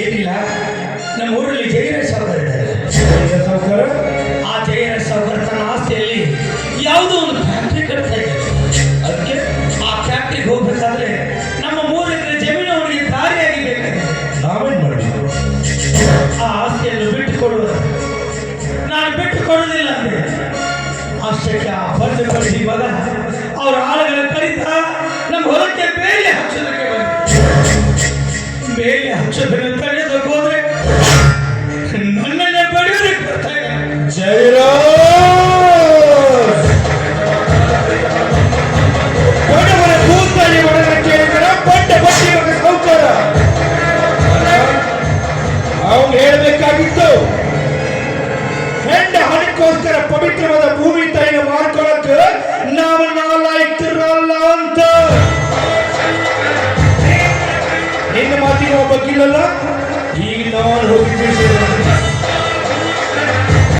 ಏನಿಲ್ಲ, ನಮ್ಮ ಊರಲ್ಲಿ ಜಯರಾಜ್ ಸಾವುಕಾರ ಇದ್ದಾರೆ. ಸಾವುಕಾರ ಆ ಜಯರಾಜ್ ಸಾವುಕಾರ ತನ್ನ ಆಸ್ತಿಯಲ್ಲಿ ಯಾವುದೋ ಒಂದು ಫ್ಯಾಕ್ಟ್ರಿ ಕಟ್ತಾ ಇದ್ದಾರೆ. ಅದಕ್ಕೆ ಆ ಫ್ಯಾಕ್ಟ್ರಿಗೆ ಹೋಗ್ಬೇಕಾದ್ರೆ ನಮ್ಮ 3 ಎಕರೆ ಜಮೀನು ಅವರಿಗೆ ದಾರಿಯಾಗಿ ಬೇಕಾಗಿದೆ. ನಾವೇನ್ ಮಾಡಬೇಕು? ಆ ಆಸ್ತಿಯನ್ನು ಬಿಟ್ಟು ಕೊಡುವುದು, ನಾನು ಬಿಟ್ಟು ಕೊಡುವುದಿಲ್ಲ ಅಂದ್ರೆ ಅಷ್ಟಕ್ಕೆ ಆ ಬಂದ ಪಡಿಸಿ ಮಗ ಅವರ ಆಳುಗಳ ಕರೀತಾ ನಮ್ಮ ಹೊಲಕ್ಕೆ ಬೇಲಿ ಹಚ್ಚೋದಕ್ಕೆ ಬೇಲಿ ಹಚ್ಚೋದನ್ನು ತಡೆಯೋದಕ್ಕೆ ಹೋದ್ರೆ ನನ್ನನ್ನೇ ಬಡಿಯೋದಕ್ಕೆ ಬರ್ತಾ ಇಲ್ಲ. ಬಡವರ ಕೂತಲ್ಲಿ ಒಡನ ಕೇಳಿದರ ಬಡ್ಡ ಬಡ್ಡಿ ಮಗ ಸಾವುಕಾರ ಅವನು ಹೇಳಬೇಕಾಗಿತ್ತು, ಹೆಂಡ ಹಣಕ್ಕೋಸ್ಕರ ಪವಿತ್ರವಾದ ಭೂಮಿ ತಾಯಿನ ಮಾಡ್ಕೊಳಕ್ ನಾವು ನಾಲಾಯ್ತಿರಲ್ಲ ಅಂತ. ನಿನ್ನ ಮಾತಿನ ಒಬ್ಬ ಗಿಲ್ಲಲ್ಲ.